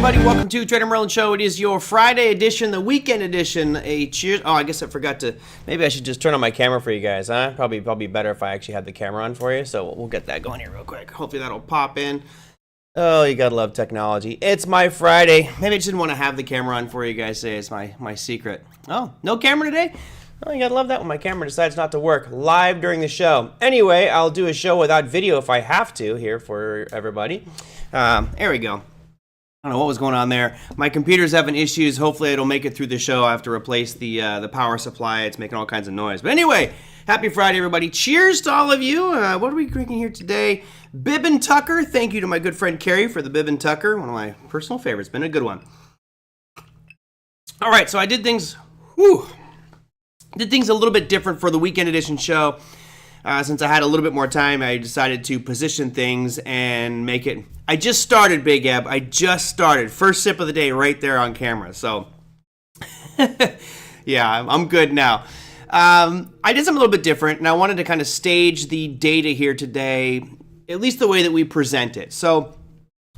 everybody. Welcome to TraderMerlin Show. It is your Friday edition, the weekend edition. A cheers. Oh, I guess I forgot to. Maybe I should just turn on my camera for you guys, huh? Probably better if I actually had the camera on for you. So we'll get that going here real quick. Hopefully that'll pop in. Oh, you gotta love technology. It's my Friday. Maybe I just didn't want to have the camera on for you guys today. It's my secret. Oh, no camera today? Oh, you gotta love that when my camera decides not to work live during the show. Anyway, I'll do a show without video if I have to here for everybody. There we go. I don't know what was going on there. My computer's having issues. Hopefully it'll make it through the show. I have to replace the power supply. It's making all kinds of noise. But anyway, happy Friday, everybody. Cheers to all of you. What are we drinking here today? Bib and Tucker. Thank you to my good friend Carrie for the Bib and Tucker. One of my personal favorites. Been a good one. All right, so I did things a little bit different for the weekend edition show. Since I had a little bit more time, I decided to position things and make it. I just started, Big Eb. I just started. First sip of the day right there on camera. So, yeah, I'm good now. I did something a little bit different, and I wanted to kind of stage the data here today, at least the way that we present it. So,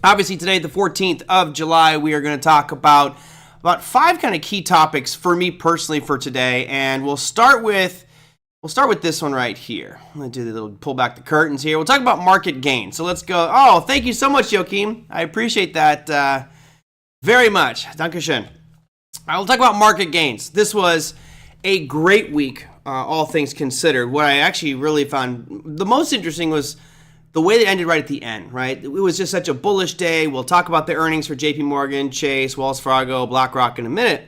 obviously today, the 14th of July, we are going to talk about 5 kind of key topics for me personally for today, and we'll start with this one right here. I'm going to do the little pull back the curtains here. We'll talk about market gain. So let's go. Oh, thank you so much, Joachim. I appreciate that very much. Dankeschön. I will talk about market gains. This was a great week, all things considered. What I actually really found the most interesting was the way it ended right at the end, right? It was just such a bullish day. We'll talk about the earnings for JP Morgan, Chase, Wells Fargo, BlackRock in a minute.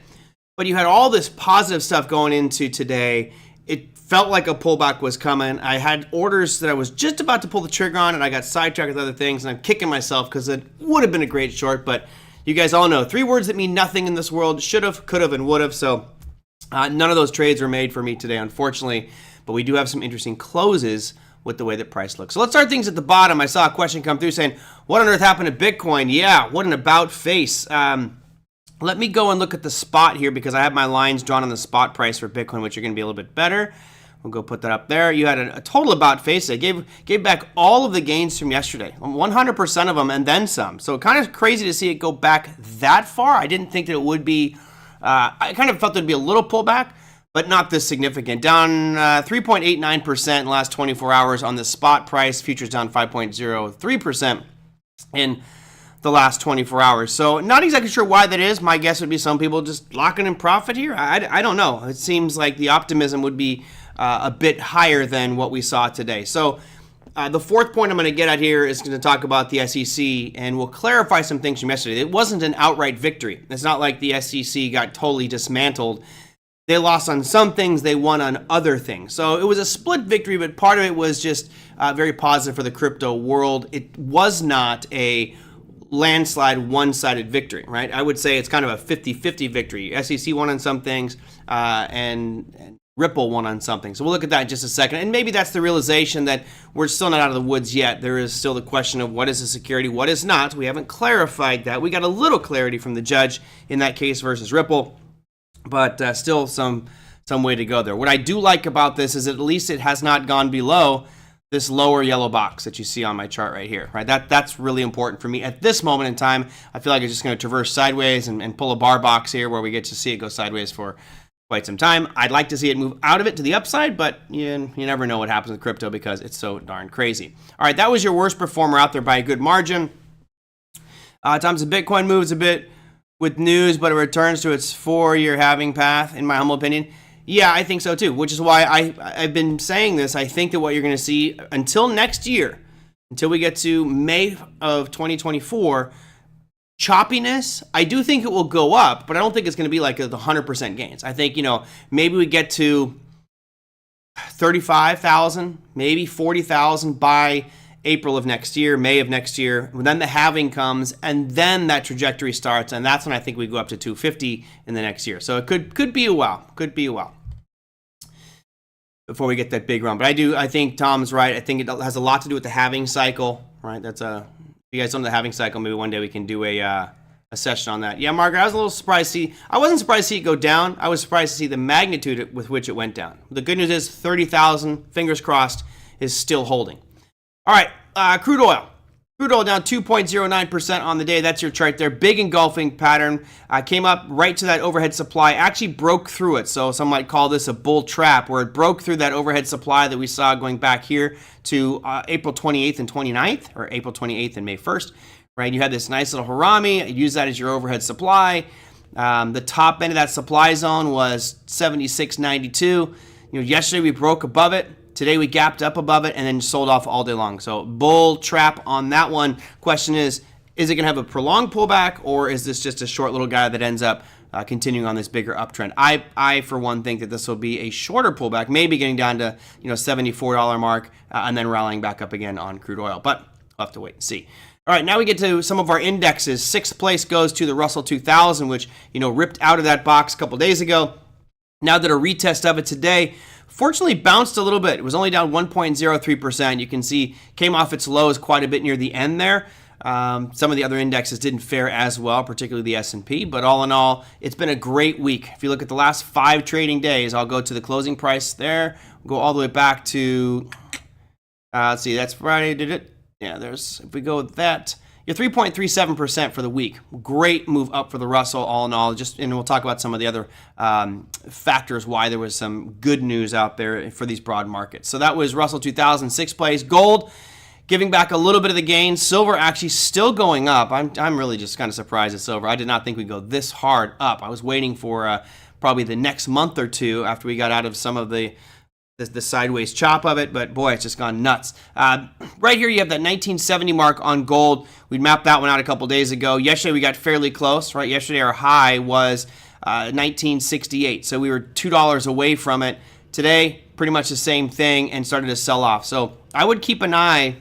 But you had all this positive stuff going into today. It felt like a pullback was coming. I had orders that I was just about to pull the trigger on, and I got sidetracked with other things, and I'm kicking myself because it would have been a great short, but you guys all know 3 words that mean nothing in this world: should have, could have, and would have. So none of those trades were made for me today, unfortunately, but we do have some interesting closes with the way that price looks. So let's start things at the bottom. I saw a question come through saying, what on earth happened to Bitcoin? Yeah, what an about face. Let me go and look at the spot here because I have my lines drawn on the spot price for Bitcoin, which are going to be a little bit better. We'll go put that up there. You had a total about face. I gave back all of the gains from yesterday, 100% of them and then some. So kind of crazy to see it go back that far. I didn't think that it would be. I kind of felt there'd be a little pullback, but not this significant. Down 3.89% in the last 24 hours on the spot price. Futures down 5.03% in the last 24 hours. So not exactly sure why that is. My guess would be some people just locking in profit here. I don't know. It seems like the optimism would be a bit higher than what we saw today. So the fourth point I'm going to get at here is going to talk about the SEC, and we'll clarify some things from yesterday. It wasn't an outright victory. It's not like the SEC got totally dismantled. They lost on some things, they won on other things. So it was a split victory, but part of it was just very positive for the crypto world. It was not a landslide one-sided victory, right? I would say it's kind of a 50-50 victory. SEC won on some things and Ripple won on something. So we'll look at that in just a second. And maybe that's the realization that we're still not out of the woods yet. There is still the question of what is a security, what is not. We haven't clarified that. We got a little clarity from the judge in that case versus Ripple, but still some way to go there. What I do like about this is at least it has not gone below this lower yellow box that you see on my chart right here, right? That's really important for me at this moment in time. I feel like it's just going to traverse sideways and pull a bar box here where we get to see it go sideways for quite some time. I'd like to see it move out of it to the upside, but you never know what happens with crypto because it's so darn crazy. All right, that was your worst performer out there by a good margin. Times the Bitcoin moves a bit with news, but it returns to its 4-year halving path, in my humble opinion. Yeah, I think so too, which is why I've been saying this. I think that what you're going to see until next year, until we get to May of 2024, choppiness. I do think it will go up, but I don't think it's going to be like the 100% gains. I think, maybe we get to 35,000, maybe 40,000 by April of next year, May of next year. Then the halving comes, and then that trajectory starts, and that's when I think we go up to 250 in the next year. So it could be a while. Could be a while before we get that big run. But I think Tom's right. I think it has a lot to do with the halving cycle, right? If you guys don't know the halving cycle, maybe one day we can do a session on that. Yeah, Margaret, I was a little surprised to see. I wasn't surprised to see it go down. I was surprised to see the magnitude with which it went down. The good news is 30,000, fingers crossed, is still holding. All right, crude oil. Crude oil down 2.09% on the day. That's your chart there. Big engulfing pattern. Came up right to that overhead supply. Actually broke through it. So some might call this a bull trap, where it broke through that overhead supply that we saw going back here to April 28th and 29th, or April 28th and May 1st. Right? You had this nice little harami. Use that as your overhead supply. The top end of that supply zone was 76.92. Yesterday we broke above it. Today we gapped up above it and then sold off all day long. So bull trap on that one. Question is it going to have a prolonged pullback, or is this just a short little guy that ends up continuing on this bigger uptrend? I for one think that this will be a shorter pullback, maybe getting down to $74 mark and then rallying back up again on crude oil. But we'll have to wait and see. All right, now we get to some of our indexes. Sixth place goes to the Russell 2000, which ripped out of that box a couple days ago. Now that a retest of it today, fortunately bounced a little bit. It was only down 1.03%. You can see came off its lows quite a bit near the end there. Some of the other indexes didn't fare as well, particularly the S&P, but all in all, it's been a great week. If you look at the last 5 trading days, I'll go to the closing price there. We'll go all the way back to, let's see, that's Friday, did it? Yeah, if we go with that, you're 3.37% for the week. Great move up for the Russell, all in all. And we'll talk about some of the other factors why there was some good news out there for these broad markets. So that was Russell 2000, sixth place. Gold giving back a little bit of the gain. Silver actually still going up. I'm really just kind of surprised at silver. I did not think we'd go this hard up. I was waiting for probably the next month or two after we got out of some of the sideways chop of it, but boy, it's just gone nuts. Right here, you have that 1970 mark on gold. We mapped that one out a couple days ago. Yesterday, we got fairly close, right? Yesterday, our high was 1968, so we were $2 away from it. Today, pretty much the same thing and started to sell off. So I would keep an eye,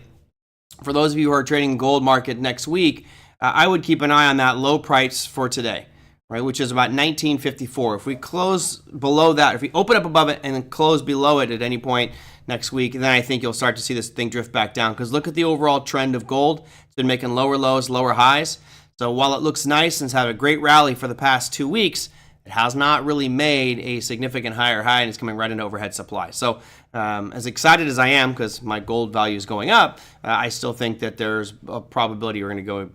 for those of you who are trading the gold market next week, I would keep an eye on that low price for today. Right, which is about 1954. If we close below that, if we open up above it and then close below it at any point next week, then I think you'll start to see this thing drift back down. Because look at the overall trend of gold. It's been making lower lows, lower highs. So while it looks nice and has had a great rally for the past 2 weeks, it has not really made a significant higher high, and it's coming right into overhead supply. So as excited as I am because my gold value is going up, I still think that there's a probability we're going to go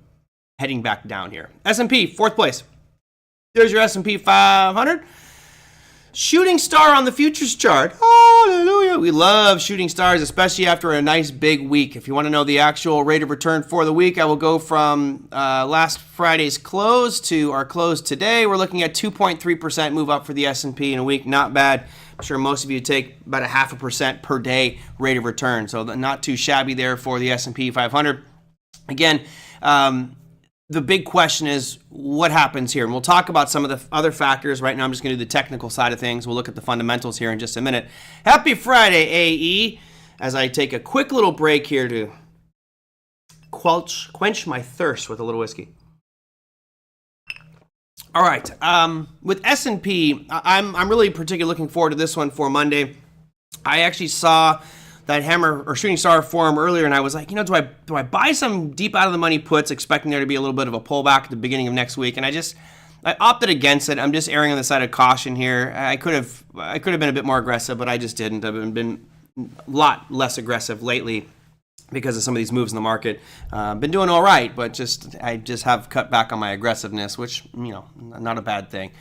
heading back down here. S&P, fourth place. There's your S&P 500. Shooting star on the futures chart. Hallelujah. We love shooting stars, especially after a nice big week. If you want to know the actual rate of return for the week, I will go from last Friday's close to our close today. We're looking at 2.3% move up for the S&P in a week. Not bad. I'm sure most of you take about 0.5% per day rate of return. So not too shabby there for the S&P 500. Again, the big question is what happens here. And we'll talk about some of the other factors. Right now, I'm just going to do the technical side of things. We'll look at the fundamentals here in just a minute. Happy Friday, AE, as I take a quick little break here to quench my thirst with a little whiskey. All right. With S&P, I'm really particularly looking forward to this one for Monday. I actually saw that hammer or shooting star form earlier, and I was like, do I buy some deep out of the money puts, expecting there to be a little bit of a pullback at the beginning of next week? And I opted against it. I'm just erring on the side of caution here. I could have been a bit more aggressive, but I just didn't. I've been a lot less aggressive lately because of some of these moves in the market. Been doing all right, but I just have cut back on my aggressiveness, which not a bad thing.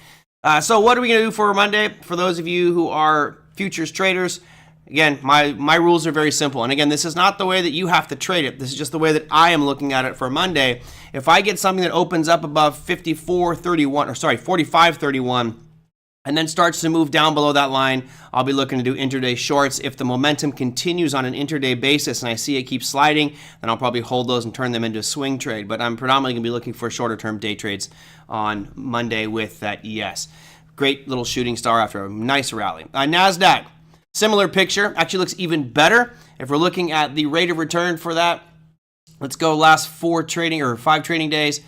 So what are we gonna do for Monday? For those of you who are futures traders. Again, my rules are very simple. And again, this is not the way that you have to trade it. This is just the way that I am looking at it for Monday. If I get something that opens up above 45.31 and then starts to move down below that line, I'll be looking to do intraday shorts. If the momentum continues on an intraday basis and I see it keep sliding, then I'll probably hold those and turn them into a swing trade. But I'm predominantly going to be looking for shorter term day trades on Monday with that ES. Great little shooting star after a nice rally. NASDAQ. Similar picture, actually looks even better. If we're looking at the rate of return for that, let's go last 5 trading days.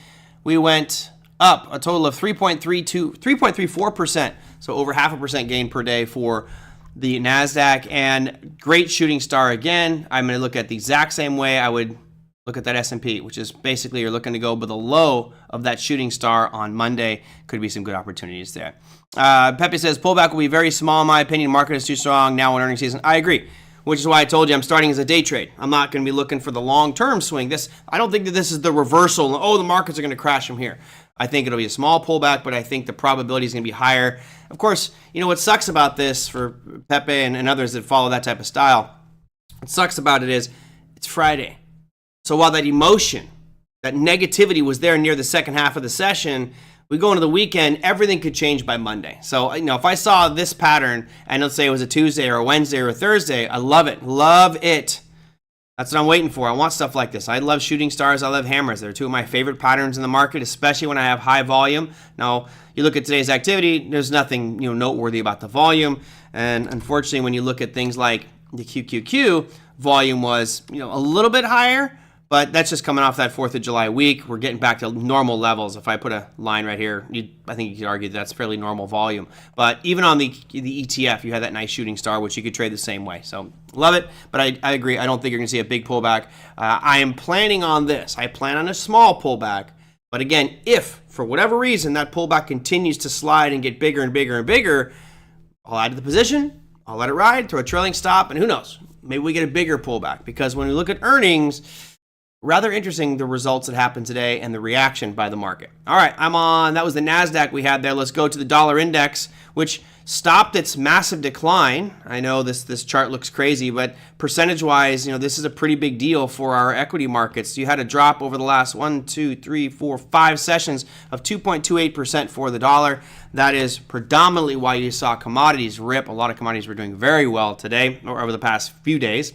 We went up a total of 3.34%. So over 0.5% gain per day for the NASDAQ, and great shooting star again. I'm going to look at the exact same way I would look at that S&P, which is basically you're looking to go below the low of that shooting star on Monday. Could be some good opportunities there. Pepe says, pullback will be very small in my opinion. Market is too strong now in earnings season. I agree. which is why I told you I'm starting as a day trade. I'm not going to be looking for the long-term swing. I don't think that this is the reversal. Oh, the markets are going to crash from here. I think it'll be a small pullback, but I think the probability is going to be higher. Of course, what sucks about this for Pepe and others that follow that type of style, what sucks about it is it's Friday. So while that emotion, that negativity was there near the second half of the session, we go into the weekend, everything could change by Monday. So, if I saw this pattern, and let's say it was a Tuesday or a Wednesday or a Thursday, I love it. Love it. That's what I'm waiting for. I want stuff like this. I love shooting stars. I love hammers. They're two of my favorite patterns in the market, especially when I have high volume. Now, you look at today's activity, there's nothing noteworthy about the volume. And unfortunately, when you look at things like the QQQ, volume was a little bit higher. But that's just coming off that 4th of July week. We're getting back to normal levels. If I put a line right here, I think you could argue that's fairly normal volume. But even on the ETF, you had that nice shooting star, which you could trade the same way. So love it, but I agree. I don't think you're going to see a big pullback. I am planning on this. I plan on a small pullback. But again, if for whatever reason that pullback continues to slide and get bigger and bigger and bigger, I'll add to the position. I'll let it ride, throw a trailing stop, and who knows? Maybe we get a bigger pullback because when we look at earnings, rather interesting, the results that happened today and the reaction by the market. All right, that was the NASDAQ we had there. Let's go to the dollar index, which stopped its massive decline. I know this chart looks crazy, but percentage-wise, this is a pretty big deal for our equity markets. You had a drop over the last 1, 2, 3, 4, 5 sessions of 2.28% for the dollar. That is predominantly why you saw commodities rip. A lot of commodities were doing very well today or over the past few days.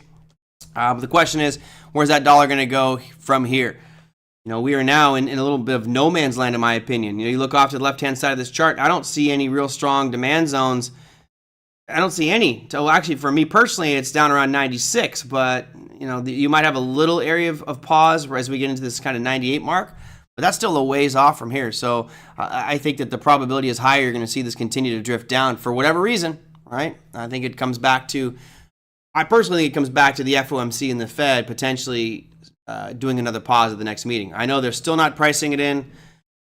But the question is, where's that dollar going to go from here? We are now in a little bit of no man's land, in my opinion. You look off to the left-hand side of this chart, I don't see any real strong demand zones. I don't see any. So actually, for me personally, it's down around 96. But, you might have a little area of pause as we get into this kind of 98 mark. But that's still a ways off from here. So I think that the probability is higher you're going to see this continue to drift down for whatever reason, right? I think it comes back to... I personally think it comes back to the FOMC and the Fed potentially doing another pause at the next meeting. I know they're still not pricing it in,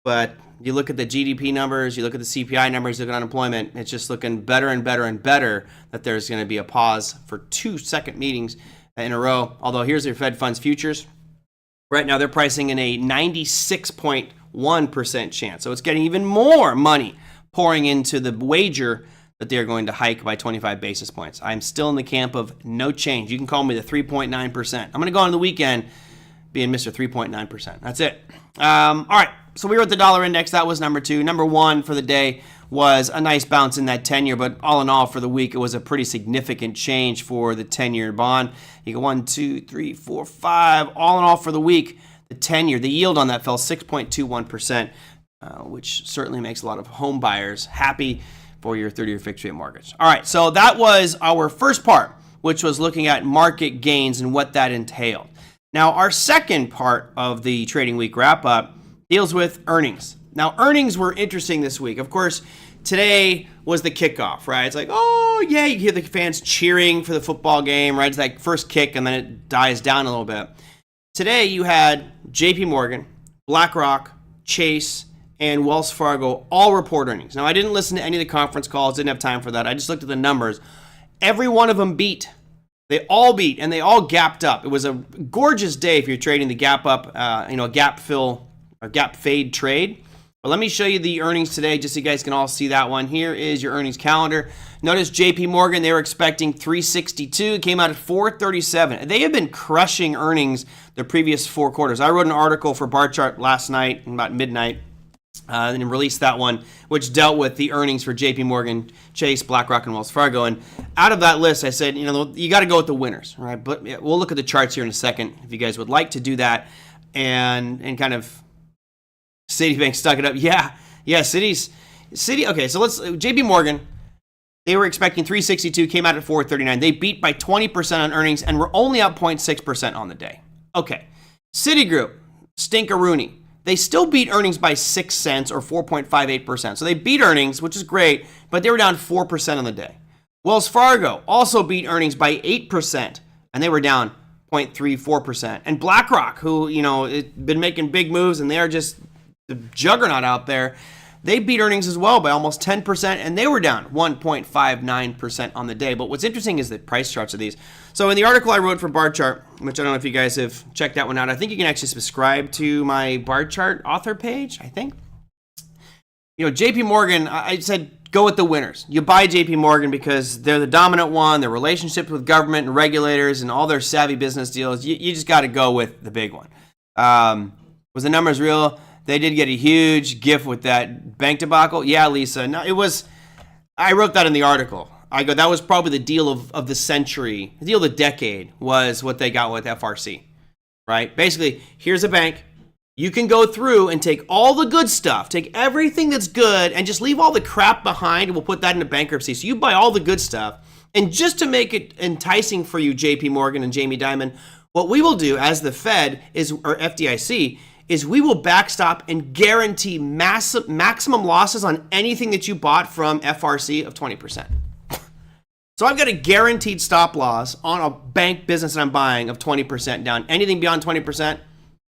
but you look at the GDP numbers, you look at the CPI numbers, you look at unemployment, it's just looking better and better and better that there's going to be a pause for 2 second meetings in a row. Although here's their Fed funds futures. Right now they're pricing in a 96.1% chance. So it's getting even more money pouring into the wager that they're going to hike by 25 basis points. I'm still in the camp of no change. You can call me the 3.9%. I'm going to go on the weekend being Mr. 3.9%. That's it. All right, so we were at the dollar index. That was number 2. Number 1 for the day was a nice bounce in that 10-year, but all in all for the week, it was a pretty significant change for the 10-year bond. You go 1, 2, 3, 4, 5. All in all for the week, the 10-year, the yield on that fell 6.21%, which certainly makes a lot of home buyers happy for your 30-year fixed rate mortgage. All right, so that was our first part, which was looking at market gains and what that entailed. Now, our second part of the trading week wrap-up deals with earnings. Now, earnings were interesting this week. Of course, today was the kickoff, right? It's like, oh, yeah, you hear the fans cheering for the football game, right? It's like first kick, and then it dies down a little bit. Today, you had JP Morgan, BlackRock, Chase, and Wells Fargo all report earnings. Now, I didn't listen to any of the conference calls, didn't have time for that. I just looked at the numbers. Every one of them beat. They all beat, and they all gapped up. It was a gorgeous day if you're trading the gap up, a gap fill or gap fade trade. But let me show you the earnings today just so you guys can all see that one. Here is your earnings calendar. Notice JP Morgan, they were expecting 362. It came out at 437. They have been crushing earnings the previous 4 quarters. I wrote an article for Bar Chart last night, about midnight, and released that one, which dealt with the earnings for JP Morgan, Chase, BlackRock, and Wells Fargo. And out of that list, I said, you got to go with the winners, right? But we'll look at the charts here in a second if you guys would like to do that and kind of Citibank stuck it up. Yeah, Citi. Okay, so JP Morgan, they were expecting 362, came out at 439. They beat by 20% on earnings and were only up 0.6% on the day. Okay, Citigroup, Stinkeroonie. They still beat earnings by 6 cents or 4.58%. So they beat earnings, which is great, but they were down 4% on the day. Wells Fargo also beat earnings by 8%, and they were down 0.34%. And BlackRock, who, been making big moves, and they are just the juggernaut out there, they beat earnings as well by almost 10%, and they were down 1.59% on the day. But what's interesting is the price charts of these. So in the article I wrote for Bar Chart, which I don't know if you guys have checked that one out, I think you can actually subscribe to my Bar Chart author page, I think. JP Morgan, I said, go with the winners. You buy JP Morgan because they're the dominant one, their relationships with government and regulators and all their savvy business deals. You just got to go with the big one. Was the numbers real? They did get a huge gift with that bank debacle. Yeah, Lisa. No, it was. I wrote that in the article. I go, that was probably the deal of the century. The deal of the decade was what they got with FRC, right? Basically, here's a bank. You can go through and take all the good stuff, take everything that's good, and just leave all the crap behind, and we'll put that into bankruptcy. So you buy all the good stuff. And just to make it enticing for you, JP Morgan and Jamie Dimon, what we will do as the Fed or FDIC is we will backstop and guarantee maximum losses on anything that you bought from FRC of 20%. So I've got a guaranteed stop loss on a bank business that I'm buying of 20% down. Anything beyond 20%,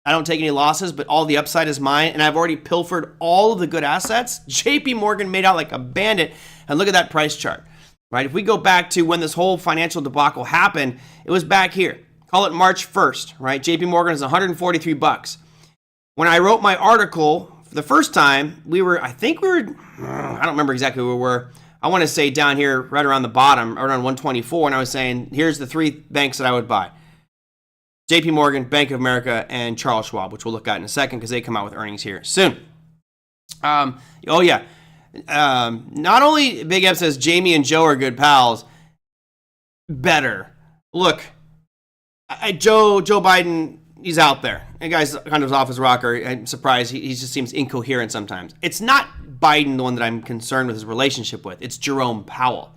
I don't take any losses, but all the upside is mine, and I've already pilfered all of the good assets. JP Morgan made out like a bandit, and look at that price chart, right? If we go back to when this whole financial debacle happened, it was back here. Call it March 1st, right? JP Morgan is $143. When I wrote my article for the first time, I don't remember exactly where we were. I want to say down here, right around the bottom, around 124, and I was saying, here's the three banks that I would buy. JP Morgan, Bank of America, and Charles Schwab, which we'll look at in a second because they come out with earnings here soon. Not only Big Eb says Jamie and Joe are good pals, better. Look, Joe Biden, he's out there. The guy's kind of off his rocker. I'm surprised. He just seems incoherent sometimes. It's not Biden the one that I'm concerned with his relationship with. It's Jerome Powell.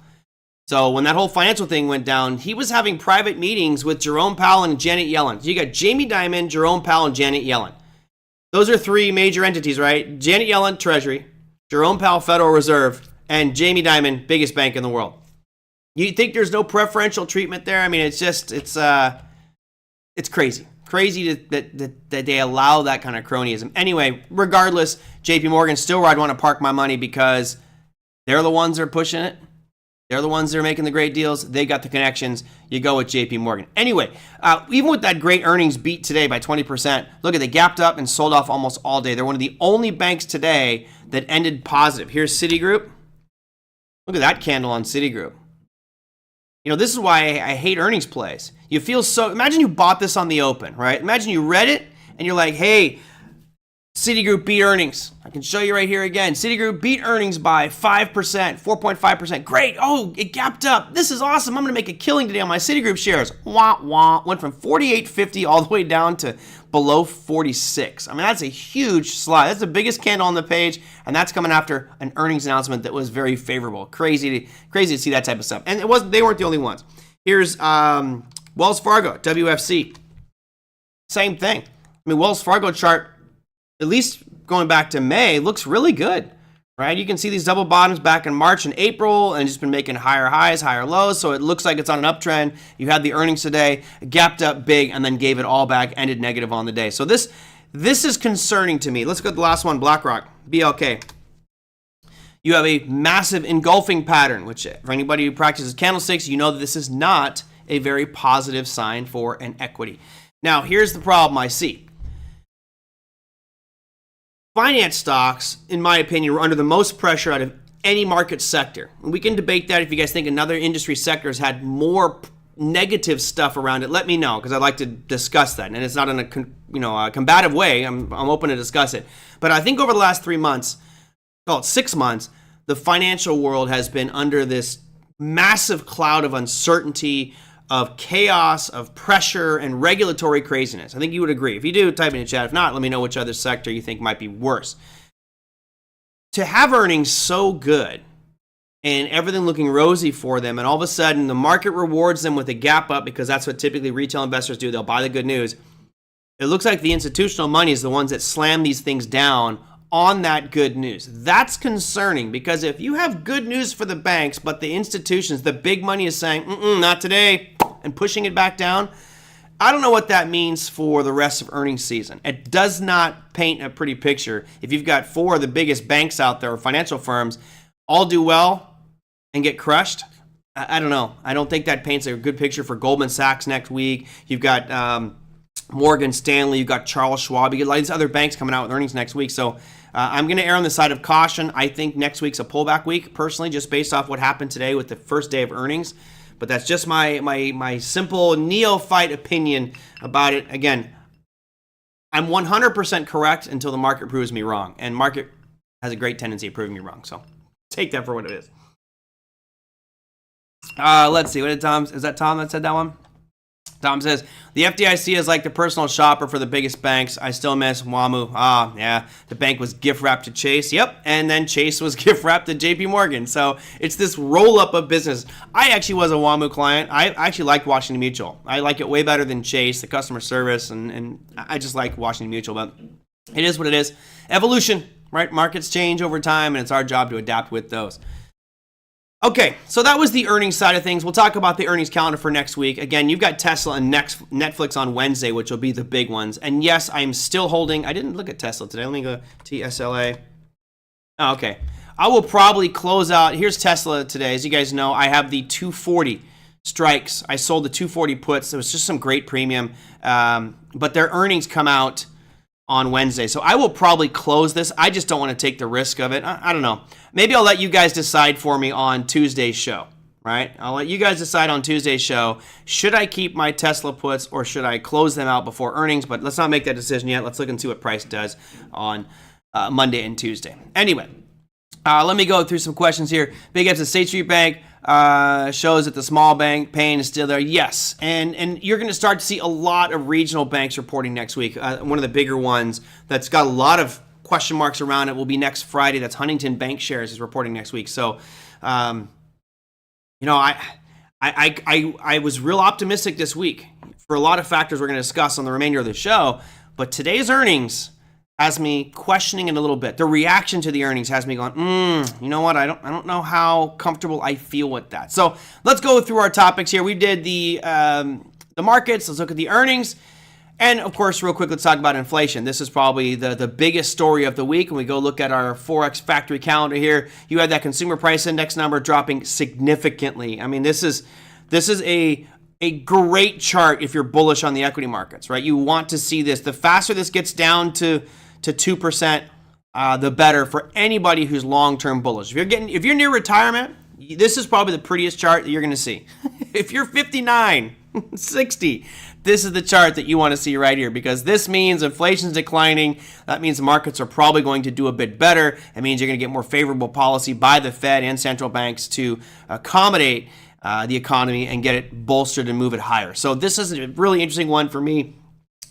So when that whole financial thing went down, he was having private meetings with Jerome Powell and Janet Yellen. So you got Jamie Dimon, Jerome Powell, and Janet Yellen. Those are three major entities, right? Janet Yellen, Treasury, Jerome Powell, Federal Reserve, and Jamie Dimon, biggest bank in the world. You think there's no preferential treatment there? I mean, it's crazy. Crazy that they allow that kind of cronyism. Anyway, regardless, JP Morgan, still where I'd want to park my money because they're the ones that are pushing it. They're the ones that are making the great deals. They got the connections. You go with JP Morgan. Anyway, even with that great earnings beat today by 20%, look at they gapped up and sold off almost all day. They're one of the only banks today that ended positive. Here's Citigroup. Look at that candle on Citigroup. This is why I hate earnings plays. You feel so, imagine you bought this on the open, right? Imagine you read it and you're like, hey, Citigroup beat earnings. I can show you right here again. Citigroup beat earnings by 5%, 4.5%. Great. Oh, it gapped up. This is awesome. I'm going to make a killing today on my Citigroup shares. Wah, wah. Went from 48.50 all the way down to below 46. I mean, that's a huge slide. That's the biggest candle on the page, and that's coming after an earnings announcement that was very favorable. Crazy to see that type of stuff. And they weren't the only ones. Here's Wells Fargo, WFC. Same thing. I mean, Wells Fargo chart, at least going back to May, looks really good, right? You can see these double bottoms back in March and April and just been making higher highs, higher lows. So it looks like it's on an uptrend. You had the earnings today, gapped up big, and then gave it all back, ended negative on the day. So this is concerning to me. Let's go to the last one, BlackRock, BLK. You have a massive engulfing pattern, which for anybody who practices candlesticks, you know that this is not a very positive sign for an equity. Now, here's the problem I see. Finance stocks, in my opinion, were under the most pressure out of any market sector. And we can debate that if you guys think another industry sector has had more negative stuff around it. Let me know, because I'd like to discuss that. And it's not in a combative way. I'm open to discuss it. But I think over the last 3 months, call it 6 months, the financial world has been under this massive cloud of uncertainty, of chaos, of pressure, and regulatory craziness. I think you would agree. If you do, type in the chat. If not, let me know which other sector you think might be worse. To have earnings so good and everything looking rosy for them, and all of a sudden the market rewards them with a gap up because that's what typically retail investors do. They'll buy the good news. It looks like the institutional money is the ones that slam these things down on that good news. That's concerning, because if you have good news for the banks, but the institutions, the big money is saying, not today, and pushing it back down, I don't know what that means for the rest of earnings season. It does not paint a pretty picture. If you've got 4 of the biggest banks out there or financial firms all do well and get crushed, I don't know. I don't think that paints a good picture for Goldman Sachs next week. You've got Morgan Stanley. You've got Charles Schwab. You get a lot of these other banks coming out with earnings next week. So I'm going to err on the side of caution. I think next week's a pullback week, personally, just based off what happened today with the first day of earnings. But that's just my simple neophyte opinion about it. Again, I'm 100% correct until the market proves me wrong. And market has a great tendency of proving me wrong. So take that for what it is. Let's see. What did Tom? Is that Tom that said that one? Tom says, the FDIC is like the personal shopper for the biggest banks. I still miss WAMU. Yeah. The bank was gift wrapped to Chase. Yep. And then Chase was gift wrapped to JP Morgan. So it's this roll up of business. I actually was a WAMU client. I actually liked Washington Mutual. I like it way better than Chase, the customer service. And I just like Washington Mutual. But it is what it is. Evolution, right? Markets change over time, and it's our job to adapt with those. Okay, so that was the earnings side of things. We'll talk about the earnings calendar for next week. Again, you've got Tesla and Netflix on Wednesday, which will be the big ones. And yes, I'm still holding. I didn't look at Tesla today. Let me go TSLA. Oh, okay. I will probably close out. Here's Tesla today. As you guys know, I have the 240 strikes. I sold the 240 puts. It was just some great premium. But their earnings come out on Wednesday. So I will probably close this. I just don't want to take the risk of it. I don't know. Maybe I'll let you guys decide for me on Tuesday's show, right? I'll let you guys decide on Tuesday's show. Should I keep my Tesla puts or should I close them out before earnings? But let's not make that decision yet. Let's look and see what price does on Monday and Tuesday. Anyway, let me go through some questions here. Big F's at State Street Bank. Shows that the small bank pain is still there. Yes, and you're going to start to see a lot of regional banks reporting next week. One of the bigger ones that's got a lot of question marks around it will be next Friday. That's Huntington Bank Shares is reporting next week. So, I was real optimistic this week for a lot of factors we're going to discuss on the remainder of the show. But today's earnings has me questioning it a little bit. The reaction to the earnings has me going, you know what? I don't know how comfortable I feel with that. So let's go through our topics here. We did the markets. Let's look at the earnings. And of course, real quick, let's talk about inflation. This is probably the biggest story of the week. When we go look at our Forex factory calendar here, you had that consumer price index number dropping significantly. I mean, this is a great chart if you're bullish on the equity markets, right? You want to see this. The faster this gets down to 2%, the better for anybody who's long-term bullish. If you're near retirement, this is probably the prettiest chart that you're going to see. If you're 59, 60, this is the chart that you want to see right here, because this means inflation's declining. That means markets are probably going to do a bit better. It means you're going to get more favorable policy by the Fed and central banks to accommodate the economy and get it bolstered and move it higher. So this is a really interesting one for me,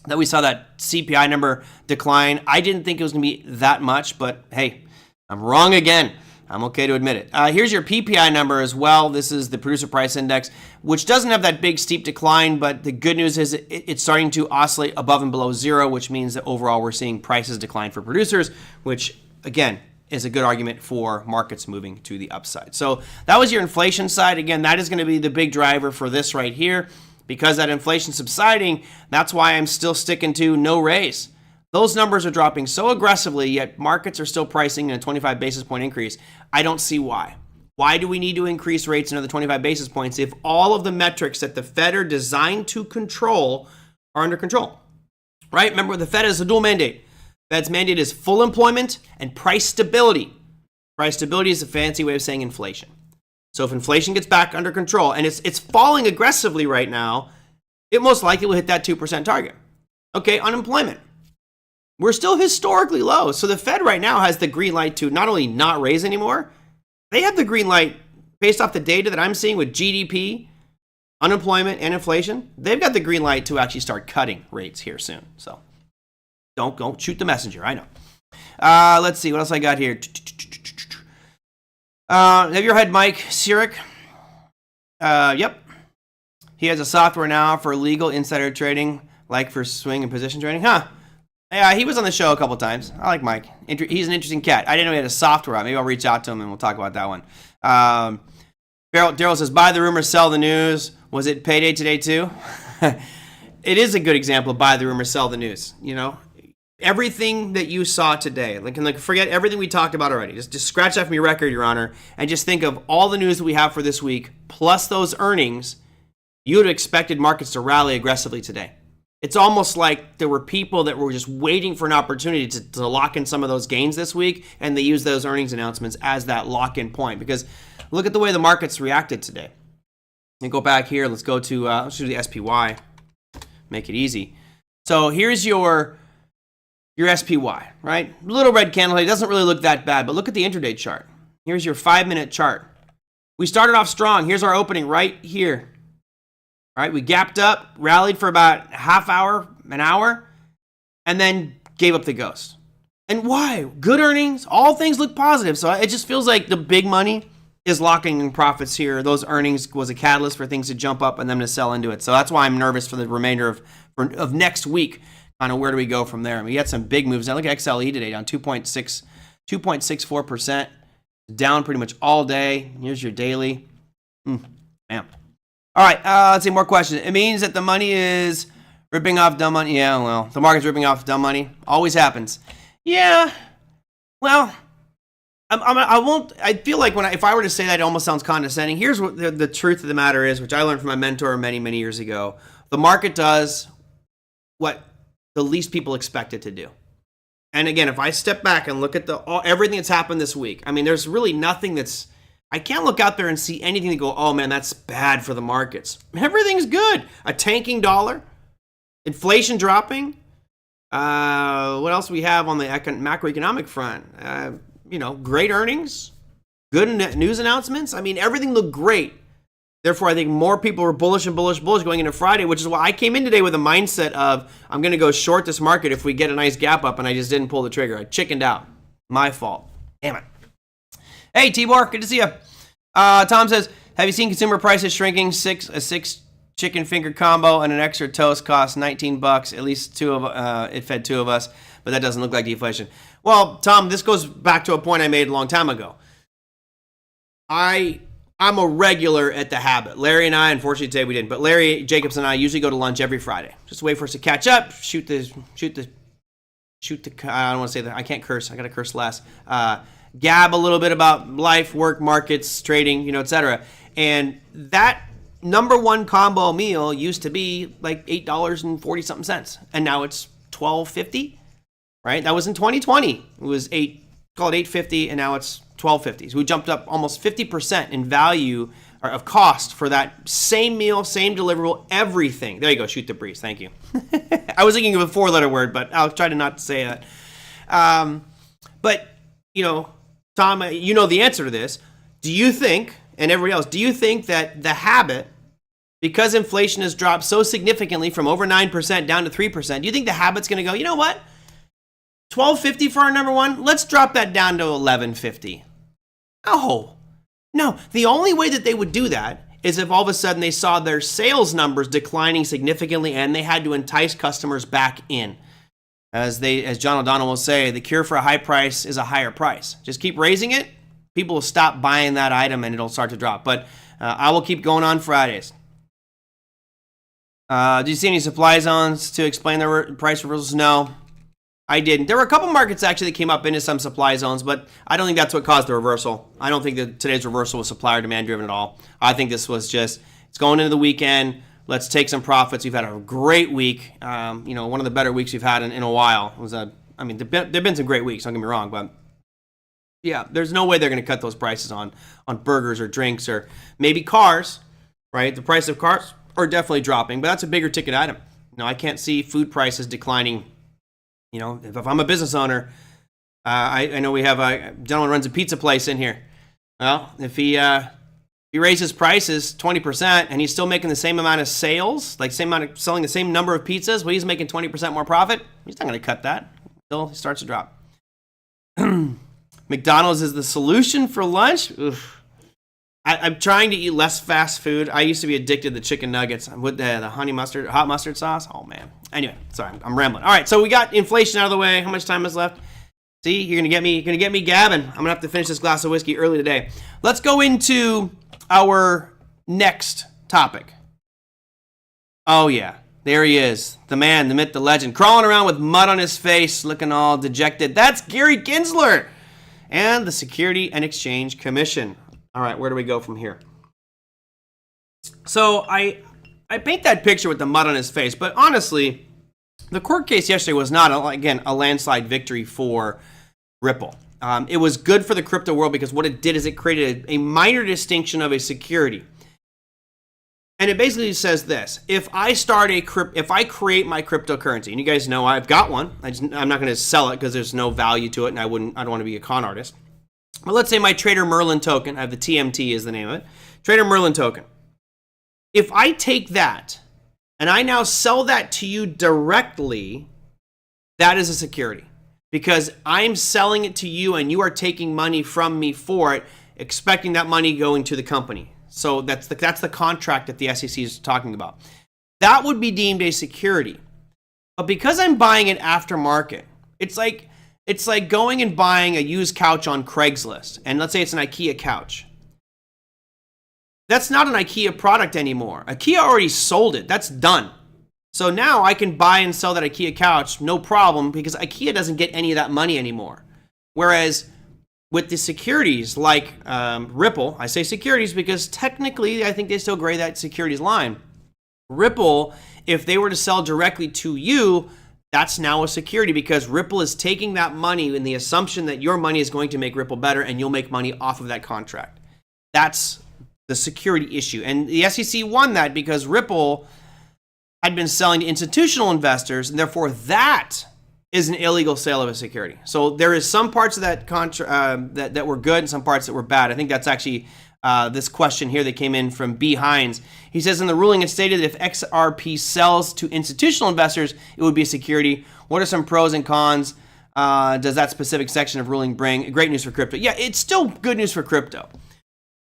that we saw that CPI number decline. I didn't think it was going to be that much, but hey, I'm wrong again. I'm okay to admit it. Here's your PPI number as well. This is the producer price index, which doesn't have that big steep decline, but the good news is it's starting to oscillate above and below zero, which means that overall we're seeing prices decline for producers, which again is a good argument for markets moving to the upside. So that was your inflation side. Again, that is going to be the big driver for this right here. Because that inflation subsiding, that's why I'm still sticking to no raise. Those numbers are dropping so aggressively, yet markets are still pricing in a 25 basis point increase. I don't see why. Why do we need to increase rates another 25 basis points if all of the metrics that the Fed are designed to control are under control? Right? Remember, the Fed has a dual mandate. Fed's mandate is full employment and price stability. Price stability is a fancy way of saying inflation. So if inflation gets back under control, and it's falling aggressively right now, it most likely will hit that 2% target. Okay, unemployment. We're still historically low. So the Fed right now has the green light to not only not raise anymore, they have the green light based off the data that I'm seeing with GDP, unemployment, and inflation. They've got the green light to actually start cutting rates here soon. So don't shoot the messenger, I know. Let's see, what else I got here? Have you ever had Mike Sirik? Yep. He has a software now for legal insider trading, like for swing and position trading. Huh. Yeah, he was on the show a couple times. I like Mike. He's an interesting cat. I didn't know he had a software out. Maybe I'll reach out to him and we'll talk about that one. Daryl says, buy the rumor, sell the news. Was it payday today too? it is a good example of buy the rumor, sell the news. Everything that you saw today, forget everything we talked about already. Just scratch that from your record, Your Honor, and just think of all the news that we have for this week, plus those earnings. You would have expected markets to rally aggressively today. It's almost like there were people that were just waiting for an opportunity to lock in some of those gains this week, and they used those earnings announcements as that lock-in point. Because look at the way the markets reacted today. And go back here. Let's go to let's do the SPY. Make it easy. So here's your SPY, right? Little red candle. It doesn't really look that bad, but look at the intraday chart. Here's your 5-minute chart. We started off strong. Here's our opening right here. All right, we gapped up, rallied for about a half hour, an hour, and then gave up the ghost. And why? Good earnings, all things look positive. So it just feels like the big money is locking in profits here. Those earnings was a catalyst for things to jump up and them to sell into it. So that's why I'm nervous for the remainder of next week. Kind of where do we go from there? I mean, we had some big moves. Now look at XLE today, down 2.64%, down pretty much all day. Here's your daily. Man. All right, let's see, more questions. It means that the money is ripping off dumb money. Yeah, well, the market's ripping off dumb money. Always happens. Yeah, well, I won't. I feel like if I were to say that, it almost sounds condescending. Here's what the truth of the matter is, which I learned from my mentor many, many years ago. The market does what the least people expect it to do. And again, if I step back and look at everything that's happened this week, I mean, there's really nothing that's. I can't look out there and see anything to go, oh man, that's bad for the markets. Everything's good. A tanking dollar, inflation dropping. What else we have on the macroeconomic front? Great earnings, good news announcements. I mean, everything looked great. Therefore, I think more people were bullish going into Friday, which is why I came in today with a mindset of I'm going to go short this market if we get a nice gap up, and I just didn't pull the trigger. I chickened out. My fault. Damn it. Hey, Tibor, good to see you. Tom says, have you seen consumer prices shrinking? A six chicken finger combo and an extra toast costs $19. At least it fed two of us, but that doesn't look like deflation. Well, Tom, this goes back to a point I made a long time ago. I'm a regular at the Habit. Larry and I, unfortunately today we didn't, but Larry Jacobs and I usually go to lunch every Friday. Just wait for us to catch up, shoot the. I don't want to say that. I can't curse. I got to curse less. Gab a little bit about life, work, markets, trading, etc. And that number one combo meal used to be like $8.40 something cents, and now it's $12.50. Right? That was in 2020. It was $8.50, and now it's $12.50. So we jumped up almost 50% in value or of cost for that same meal, same deliverable, everything. There you go. Shoot the breeze. Thank you. I was thinking of a 4-letter word, but I'll try to not say that. But Tom, you know the answer to this. Do you think, and everybody else, do you think that the Habit, because inflation has dropped so significantly from over 9% down to 3%, do you think the Habit's going to go, you know what? $12.50 for our number one? Let's drop that down to $11.50. Oh, no. The only way that they would do that is if all of a sudden they saw their sales numbers declining significantly and they had to entice customers back in. As John O'Donnell will say, the cure for a high price is a higher price. Just keep raising it, people will stop buying that item and it'll start to drop. But I will keep going on Fridays. Did you see any supply zones to explain the price reversals? No, I didn't. There were a couple markets actually that came up into some supply zones, but I don't think that's what caused the reversal. I don't think that today's reversal was supply or demand driven at all. I think this was just, it's going into the weekend. Let's take some profits. We've had a great week. One of the better weeks we've had in a while. There've been some great weeks, don't get me wrong, but yeah, there's no way they're going to cut those prices on burgers or drinks or maybe cars, right? The price of cars are definitely dropping, but that's a bigger ticket item. I can't see food prices declining. If I'm a business owner, I know we have a gentleman who runs a pizza place in here. Well, if he raises prices 20% and he's still making the same amount of sales, selling the same number of pizzas, but he's making 20% more profit, he's not going to cut that until he starts to drop. McDonald's is the solution for lunch? Oof. I'm trying to eat less fast food. I used to be addicted to the chicken nuggets with the hot mustard sauce. Oh, man. Anyway, sorry, I'm rambling. All right, so we got inflation out of the way. How much time is left? See, you're gonna get me gabbing. I'm gonna have to finish this glass of whiskey early today. Let's go into our next topic. Oh yeah, There he is, the man, the myth, the legend, crawling around with mud on his face, looking all dejected. That's Gary Gensler and the Security and Exchange Commission. All right, where do we go from here? So I paint that picture with the mud on his face, but honestly, the court case yesterday was not, again, a landslide victory for Ripple. It was good for the crypto world because what it did is it created a minor distinction of a security. And it basically says this: if I create my cryptocurrency, and you guys know I've got one, I'm not going to sell it because there's no value to it, and I don't want to be a con artist. But let's say my TraderMerlin token, I have the TMT is the name of it, TraderMerlin token. If I take that and I now sell that to you directly, that is a security because I'm selling it to you and you are taking money from me for it, expecting that money going to the company. So that's the contract that the SEC is talking about. That would be deemed a security. But because I'm buying it aftermarket, it's like going and buying a used couch on Craigslist. And let's say it's an IKEA couch. That's not an IKEA product anymore. IKEA already sold it. That's done. So now I can buy and sell that IKEA couch, no problem, because IKEA doesn't get any of that money anymore. Whereas with the securities like Ripple, I say securities because technically I think they still gray that securities line. Ripple, if they were to sell directly to you, that's now a security because Ripple is taking that money in the assumption that your money is going to make Ripple better and you'll make money off of that contract. That's the security issue. And the SEC won that because Ripple had been selling to institutional investors, and therefore that is an illegal sale of a security. So there is some parts of that that were good and some parts that were bad. I think that's actually this question here that came in from B. Hines. He says, in the ruling, it stated that if XRP sells to institutional investors, it would be a security. What are some pros and cons does that specific section of ruling bring? Great news for crypto. Yeah, it's still good news for crypto.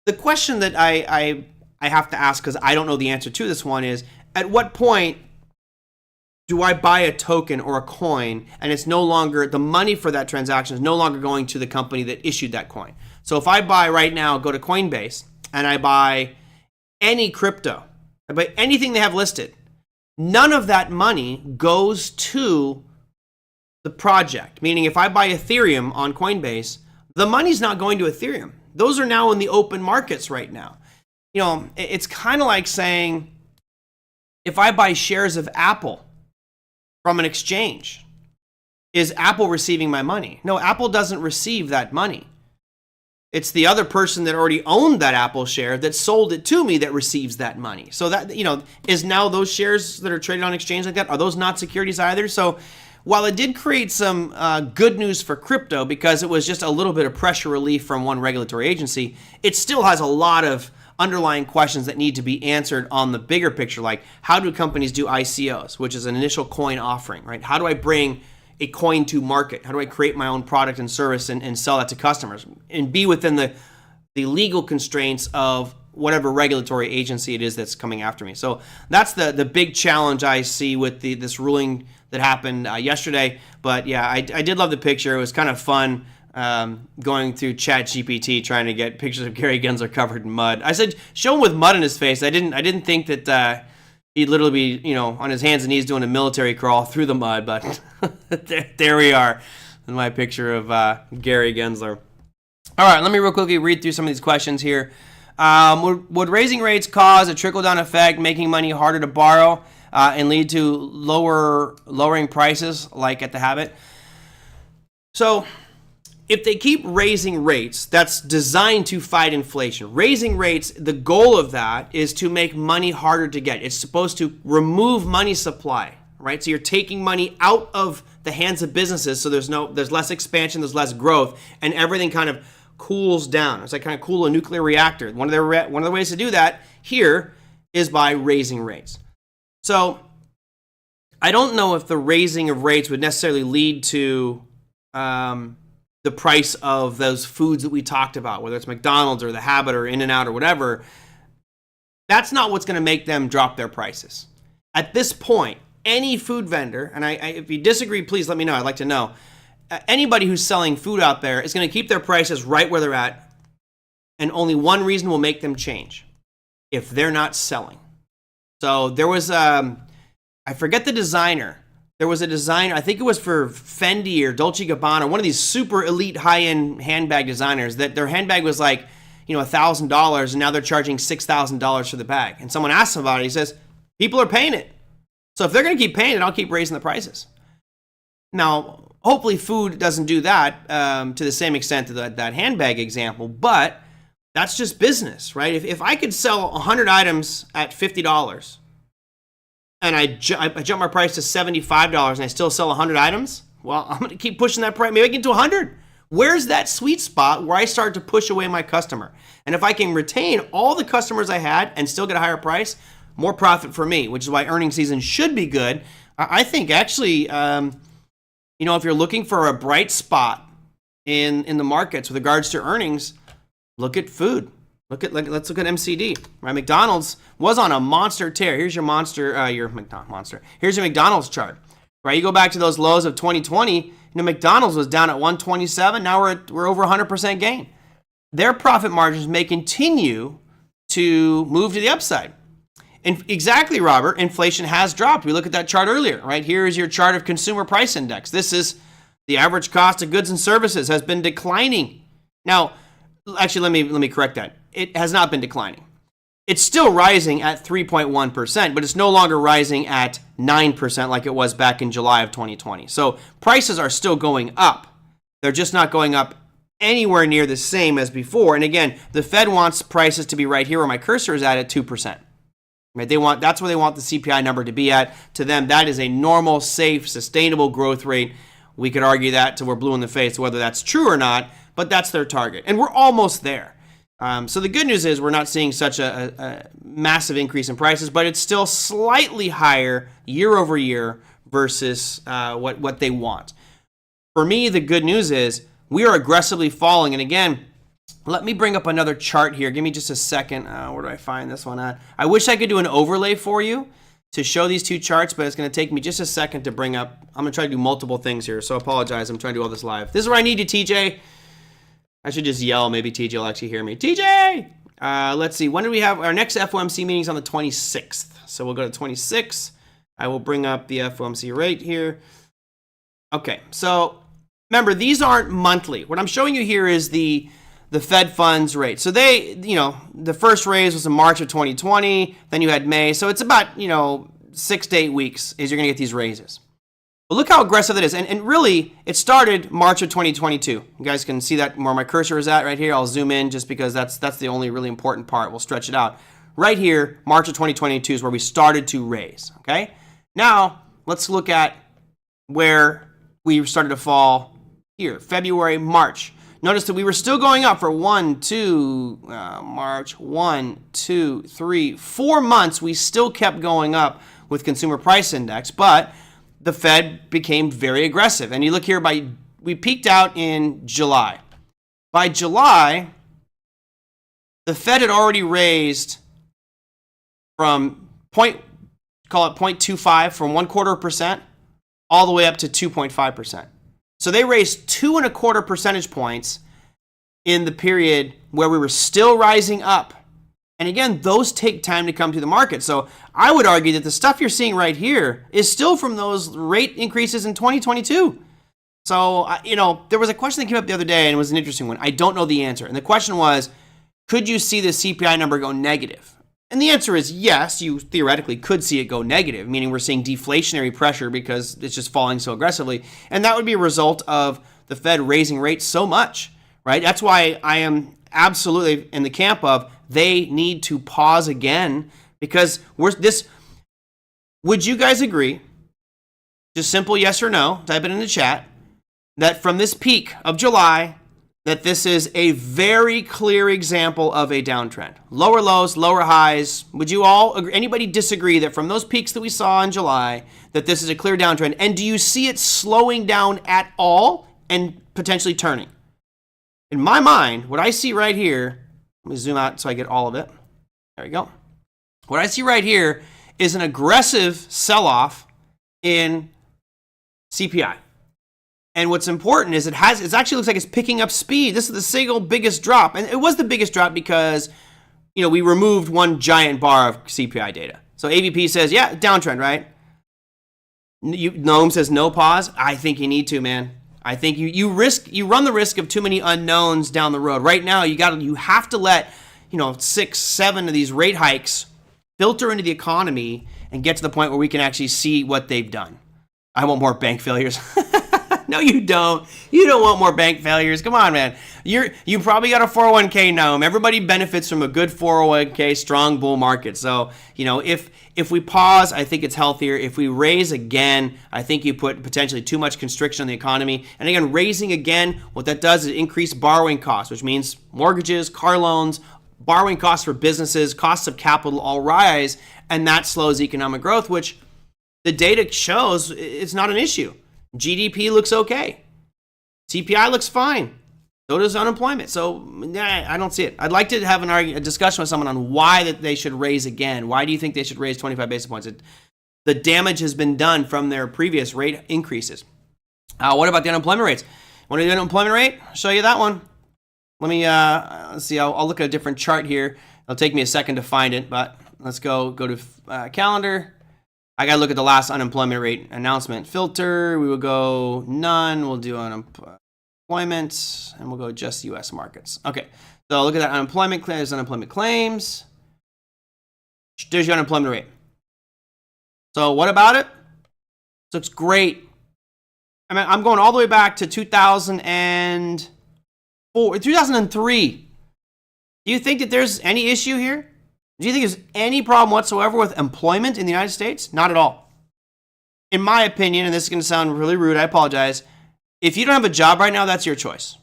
The question that I have to ask, because I don't know the answer to this one, is at what point do I buy a token or a coin and it's no longer, the money for that transaction is no longer going to the company that issued that coin? So if I buy right now, go to Coinbase and I buy any crypto, I buy anything they have listed, none of that money goes to the project. Meaning if I buy Ethereum on Coinbase, the money's not going to Ethereum. Those are now in the open markets right now. You know, it's kind of like saying, if I buy shares of Apple from an exchange, is Apple receiving my money? No, Apple doesn't receive that money. It's the other person that already owned that Apple share that sold it to me that receives that money. So that, you know, is now those shares that are traded on exchange like that, are those not securities either? So while it did create some good news for crypto because it was just a little bit of pressure relief from one regulatory agency, it still has a lot of underlying questions that need to be answered on the bigger picture, like how do companies do ICOs, which is an initial coin offering, right? How do I bring a coin to market? How do I create my own product and service and sell that to customers and be within the legal constraints of whatever regulatory agency it is that's coming after me? So that's the big challenge I see with this ruling that happened yesterday. But yeah, I did love the picture. It was kind of fun going through ChatGPT trying to get pictures of Gary Gensler covered in mud. I said, show him with mud in his face. I didn't think that he'd literally be, you know, on his hands and knees doing a military crawl through the mud, but there we are in my picture of Gary Gensler. All right, let me real quickly read through some of these questions here. Would raising rates cause a trickle-down effect, making money harder to borrow and lead to lowering prices like at the Habit? So if they keep raising rates, that's designed to fight inflation. Raising rates, the goal of that is to make money harder to get. It's supposed to remove money supply, right? So you're taking money out of the hands of businesses, so there's less expansion, there's less growth, and everything kind of cools down. It's like kind of cool a nuclear reactor. One of the ways to do that here is by raising rates. So I don't know if the raising of rates would necessarily lead to the price of those foods that we talked about, whether it's McDonald's or the Habit or In-N-Out or whatever. That's not what's going to make them drop their prices. At this point, any food vendor, and if you disagree, please let me know. I'd like to know. Anybody who's selling food out there is going to keep their prices right where they're at, and only one reason will make them change: if they're not selling. So there was, I I forget the designer. There was a designer, I think it was for Fendi or Dolce & Gabbana, one of these super elite high-end handbag designers, that their handbag was like, $1,000, and now they're charging $6,000 for the bag. And someone asked him about it. He says, people are paying it. So if they're going to keep paying it, I'll keep raising the prices. Now, hopefully food doesn't do that to the same extent to that handbag example, but that's just business, right? If I could sell 100 items at $50 and I jump my price to $75 and I still sell 100 items, well, I'm going to keep pushing that price. Maybe I get to 100. Where's that sweet spot where I start to push away my customer? And if I can retain all the customers I had and still get a higher price, more profit for me, which is why earnings season should be good. I think actually, if you're looking for a bright spot in the markets with regards to earnings, look at food. Let's look at MCD. Right, McDonald's was on a monster tear. Here's your monster. Here's your McDonald's chart. Right, you go back to those lows of 2020. McDonald's was down at 127. Now we're over 100% gain. Their profit margins may continue to move to the upside. And exactly, Robert, inflation has dropped. We looked at that chart earlier, right? Here is your chart of consumer price index. This is the average cost of goods and services has been declining. Now, actually, let me correct that. It has not been declining. It's still rising at 3.1%, but it's no longer rising at 9% like it was back in July of 2020. So prices are still going up. They're just not going up anywhere near the same as before. And again, the Fed wants prices to be right here where my cursor is at 2%. Right? That's where they want the CPI number to be at. To them, that is a normal, safe, sustainable growth rate. We could argue that till we're blue in the face, whether that's true or not, but that's their target. And we're almost there. So the good news is we're not seeing such a massive increase in prices, but it's still slightly higher year over year versus what they want. For me, the good news is we are aggressively falling. And again, let me bring up another chart here. Give me just a second. Where do I find this one at? I wish I could do an overlay for you to show these two charts, but it's going to take me just a second to bring up. I'm going to try to do multiple things here, so I apologize. I'm trying to do all this live. This is where I need you, TJ. I should just yell. Maybe TJ will actually hear me. TJ! Let's see. When do we have our next FOMC meeting? Is on the 26th. So we'll go to 26. I will bring up the FOMC rate here. Okay. So remember, these aren't monthly. What I'm showing you here is the Fed funds rate. So they, the first raise was in March of 2020. Then you had May. So it's about, 6 to 8 weeks is you're going to get these raises. But look how aggressive that is. And really, it started March of 2022. You guys can see that where my cursor is at right here. I'll zoom in just because that's the only really important part. We'll stretch it out. Right here, March of 2022 is where we started to raise. Okay? Now, let's look at where we started to fall here. February, March. Notice that we were still going up for March, 1, 2, 3, 4 months. We still kept going up with consumer price index, but the Fed became very aggressive. And you look here, we peaked out in July. By July, the Fed had already raised from call it 0.25, from 0.25% all the way up to 2.5%. So they raised 2.25 percentage points in the period where we were still rising up. And again, those take time to come to the market. So I would argue that the stuff you're seeing right here is still from those rate increases in 2022. So, there was a question that came up the other day, and it was an interesting one. I don't know the answer. And the question was, could you see the CPI number go negative? And the answer is yes, you theoretically could see it go negative, meaning we're seeing deflationary pressure because it's just falling so aggressively. And that would be a result of the Fed raising rates so much, right? That's why I am absolutely in the camp of they need to pause again, because would you guys agree, just simple yes or no, type it in the chat, that from this peak of July, that this is a very clear example of a downtrend? Lower lows, lower highs. Would you all agree? Anybody disagree that from those peaks that we saw in July, that this is a clear downtrend? And do you see it slowing down at all and potentially turning? In my mind, what I see right here, let me zoom out so I get all of it. There we go. What I see right here is an aggressive sell-off in CPI. And what's important is it actually looks like it's picking up speed. This is the single biggest drop. And it was the biggest drop because, we removed one giant bar of CPI data. So AVP says, yeah, downtrend, right? Noam says no pause. I think you need to, man. I think you run the risk of too many unknowns down the road. Right now, you have to let 6, 7 of these rate hikes filter into the economy and get to the point where we can actually see what they've done. I want more bank failures. No, you don't. You don't want more bank failures. Come on, man. You probably got a 401k now. Everybody benefits from a good 401k, strong bull market. So, if we pause, I think it's healthier. If we raise again, I think you put potentially too much constriction on the economy. And again, raising again, what that does is increase borrowing costs, which means mortgages, car loans, borrowing costs for businesses, costs of capital all rise, and that slows economic growth, which the data shows it's not an issue. GDP looks okay. CPI looks fine. So does unemployment. So I don't see it. I'd like to have a discussion with someone on why that they should raise again. Why do you think they should raise 25 basis points? The damage has been done from their previous rate increases. What about the unemployment rates? Want to do the unemployment rate? I'll show you that one. Let me let's see. I'll look at a different chart here. It'll take me a second to find it, but let's go to calendar. I got to look at the last unemployment rate announcement. Filter, we will go none. We'll do unemployment, and we'll go just U.S. markets. Okay, so look at that unemployment claims. Unemployment claims. There's your unemployment rate. So what about it? So it's great. I mean, I'm going all the way back to 2003. Do you think that there's any issue here? Do you think there's any problem whatsoever with employment in the United States? Not at all. In my opinion, and this is going to sound really rude, I apologize. If you don't have a job right now, that's your choice.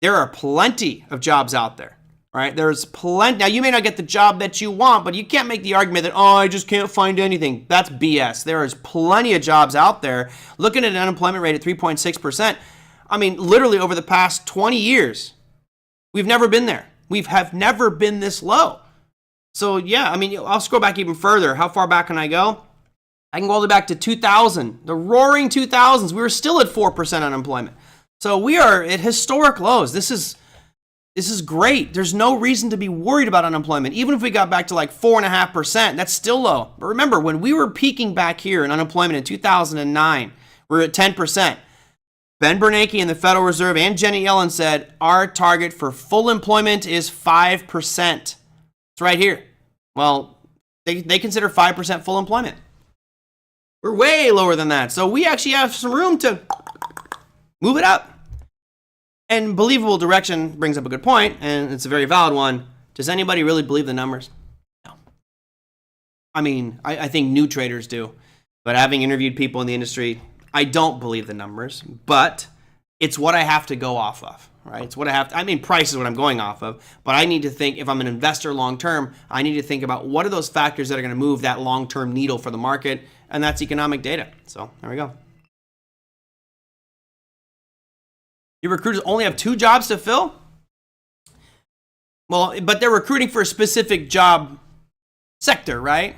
There are plenty of jobs out there, right? There's plenty. Now, you may not get the job that you want, but you can't make the argument that, I just can't find anything. That's BS. There is plenty of jobs out there. Looking at an unemployment rate at 3.6%, I mean, literally over the past 20 years, we've never been there. We have never been this low. So, yeah, I mean, I'll scroll back even further. How far back can I go? I can go all the way back to 2000, the roaring 2000s. We were still at 4% unemployment. So we are at historic lows. This is great. There's no reason to be worried about unemployment. Even if we got back to like 4.5%, that's still low. But remember, when we were peaking back here in unemployment in 2009, we were at 10%. Ben Bernanke and the Federal Reserve and Janet Yellen said, our target for full employment is 5%. It's right here. Well, they consider 5% full employment. We're way lower than that. So we actually have some room to move it up. And believable direction brings up a good point, and it's a very valid one. Does anybody really believe the numbers? No. I mean, I think new traders do. But having interviewed people in the industry, I don't believe the numbers. But it's what I have to go off of. Right? It's what price is what I'm going off of, but I need to think, if I'm an investor long-term, I need to think about what are those factors that are going to move that long-term needle for the market, and that's economic data. So there we go. Your recruiters only have 2 jobs to fill? Well, but they're recruiting for a specific job sector, right?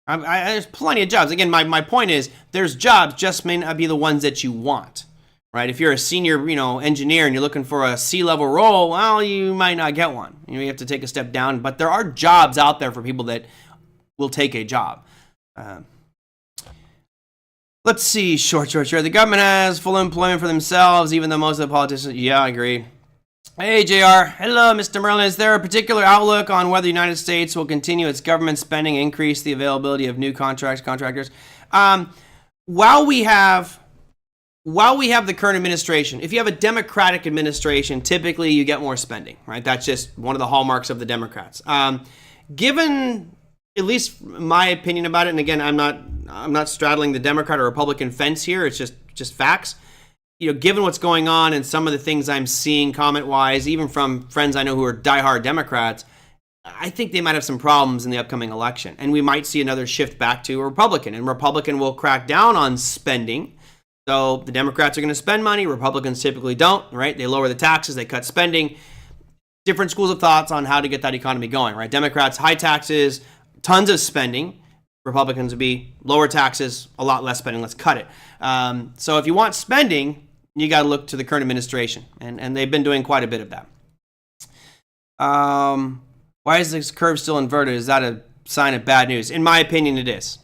There's plenty of jobs. Again, my point is, there's jobs, just may not be the ones that you want. Right? If you're a senior, engineer and you're looking for a C-level role, well, you might not get one. You have to take a step down. But there are jobs out there for people that will take a job. Let's see. Short. The government has full employment for themselves, even though most of the politicians. Yeah, I agree. Hey, JR. Hello, Mr. Merlin. Is there a particular outlook on whether the United States will continue its government spending, increase the availability of new contractors? While we have the current administration, if you have a Democratic administration, typically you get more spending, right? That's just one of the hallmarks of the Democrats. Given at least my opinion about it, and again, I'm not straddling the Democrat or Republican fence here. It's just facts. Given what's going on and some of the things I'm seeing comment-wise, even from friends I know who are diehard Democrats, I think they might have some problems in the upcoming election, and we might see another shift back to a Republican, and Republican will crack down on spending. So the Democrats are going to spend money. Republicans typically don't, right? They lower the taxes. They cut spending. Different schools of thoughts on how to get that economy going, right? Democrats, high taxes, tons of spending. Republicans would be lower taxes, a lot less spending. Let's cut it. So if you want spending, you got to look to the current administration. And they've been doing quite a bit of that. Why is this curve still inverted? Is that a sign of bad news? In my opinion, it is.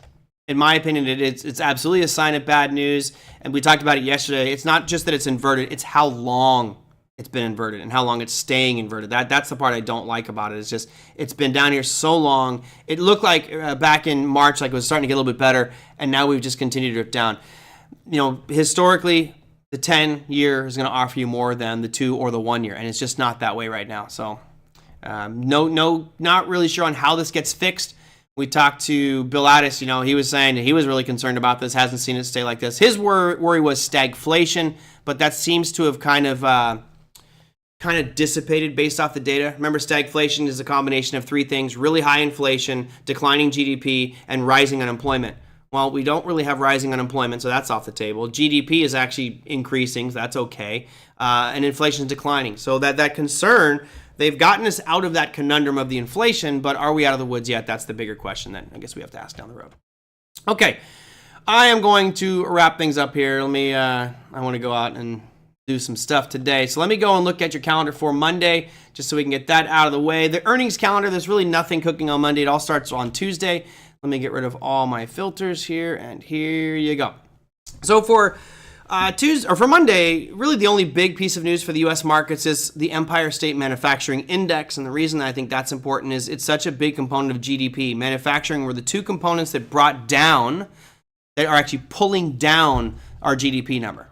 in my opinion, it's absolutely a sign of bad news. And we talked about it yesterday. It's not just that it's inverted, it's how long it's been inverted and how long it's staying inverted. That's the part I don't like about it. It's just, it's been down here so long. It looked like back in March, like it was starting to get a little bit better, and now we've just continued to drift down. You know, historically, the 10-year is going to offer you more than the 2 or the 1 year, and it's just not that way right now. So, not really sure on how this gets fixed. We talked to Bill Addis. You know, he was saying that he was really concerned about this, hasn't seen it stay like this. His worry was stagflation, but that seems to have kind of dissipated based off the data. Remember, stagflation is a combination of 3 things: really high inflation, declining GDP, and rising unemployment. Well, we don't really have rising unemployment, so that's off the table. GDP is actually increasing, so that's okay. And inflation is declining. So that concern, they've gotten us out of that conundrum of the inflation, but are we out of the woods yet? That's the bigger question that I guess we have to ask down the road. Okay, I am going to wrap things up here. I want to go out and do some stuff today. So let me go and look at your calendar for Monday, just so we can get that out of the way. The earnings calendar, there's really nothing cooking on Monday. It all starts on Tuesday. Let me get rid of all my filters here, and here you go. So for for Monday, really the only big piece of news for the U.S. markets is the Empire State Manufacturing Index, and the reason I think that's important is it's such a big component of GDP. Manufacturing were the 2 components that are actually pulling down our GDP number.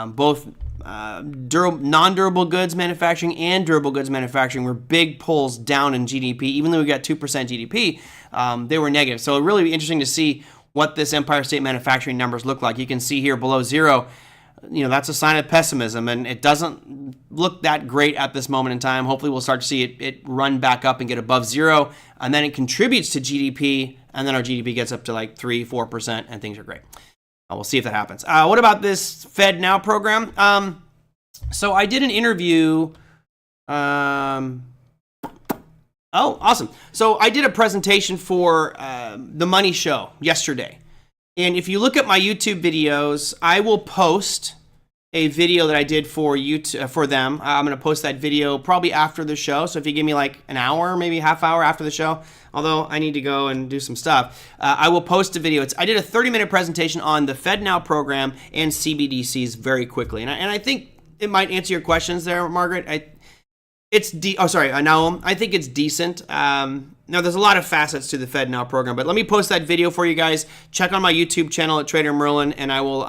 Both non-durable goods manufacturing and durable goods manufacturing were big pulls down in GDP. Even though we got 2% GDP, they were negative. So it really be interesting to see what this Empire State Manufacturing numbers look like. You can see here below 0, you know, that's a sign of pessimism, and it doesn't look that great at this moment in time. Hopefully we'll start to see it run back up and get above 0, and then it contributes to GDP, and then our GDP gets up to like 3-4%, and things are great. We'll see if that happens. What about this Fed Now program? So I did an interview. Oh, awesome. So I did a presentation for The Money Show yesterday. And if you look at my YouTube videos, I will post a video that I did for them. I'm going to post that video probably after the show. So if you give me like an hour, maybe half hour after the show, although I need to go and do some stuff, I will post a video. I did a 30-minute presentation on the Fed Now program and CBDCs very quickly. And I think it might answer your questions there, Margaret. Naum. I think it's decent. Now, there's a lot of facets to the Fed Now program, but let me post that video for you guys. Check on my YouTube channel at TraderMerlin, and I will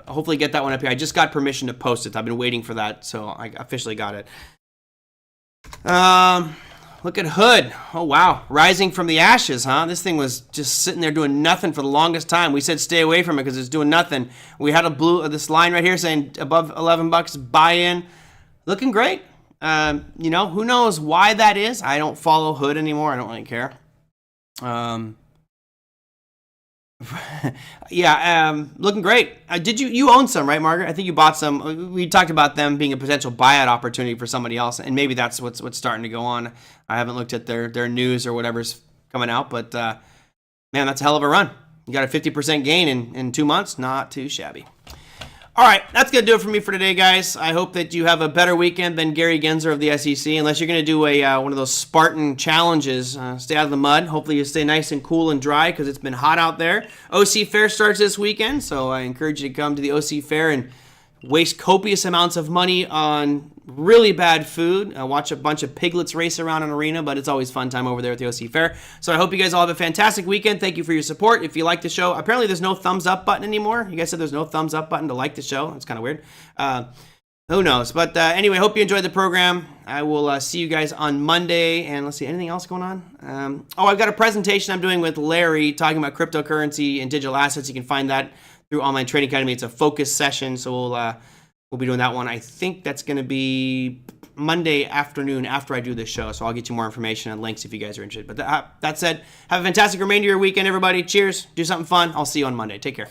hopefully get that one up here. I just got permission to post it. I've been waiting for that, so I officially got it. Look at Hood. Oh, wow. Rising from the ashes, huh? This thing was just sitting there doing nothing for the longest time. We said stay away from it because it's doing nothing. We had this line right here saying above $11, buy in. Looking great. You know, who knows why that is? I don't follow Hood anymore. I don't really care. Looking great. You own some, right, Margaret? I think you bought some. We talked about them being a potential buyout opportunity for somebody else, and maybe that's what's starting to go on. I haven't looked at their news or whatever's coming out, but man, that's a hell of a run. You got a 50% gain in 2 months. Not too shabby. All right, that's going to do it for me for today, guys. I hope that you have a better weekend than Gary Gensler of the SEC, unless you're going to do one of those Spartan challenges. Stay out of the mud. Hopefully you stay nice and cool and dry because it's been hot out there. OC Fair starts this weekend, so I encourage you to come to the OC Fair and waste copious amounts of money on really bad food. Watch a bunch of piglets race around an arena, but it's always fun time over there at the OC Fair. So I hope you guys all have a fantastic weekend. Thank you for your support. If you like the show, apparently there's no thumbs up button anymore. You guys said there's no thumbs up button to like the show. That's kind of weird. Who knows? But anyway, hope you enjoyed the program. I will see you guys on Monday. And let's see, anything else going on? I've got a presentation I'm doing with Larry talking about cryptocurrency and digital assets. You can find that through Online Trading Academy. It's a focus session, so we'll be doing that one. I think that's going to be Monday afternoon after I do this show, so I'll get you more information and links if you guys are interested. But that said, have a fantastic remainder of your weekend, everybody. Cheers. Do something fun. I'll see you on Monday. Take care.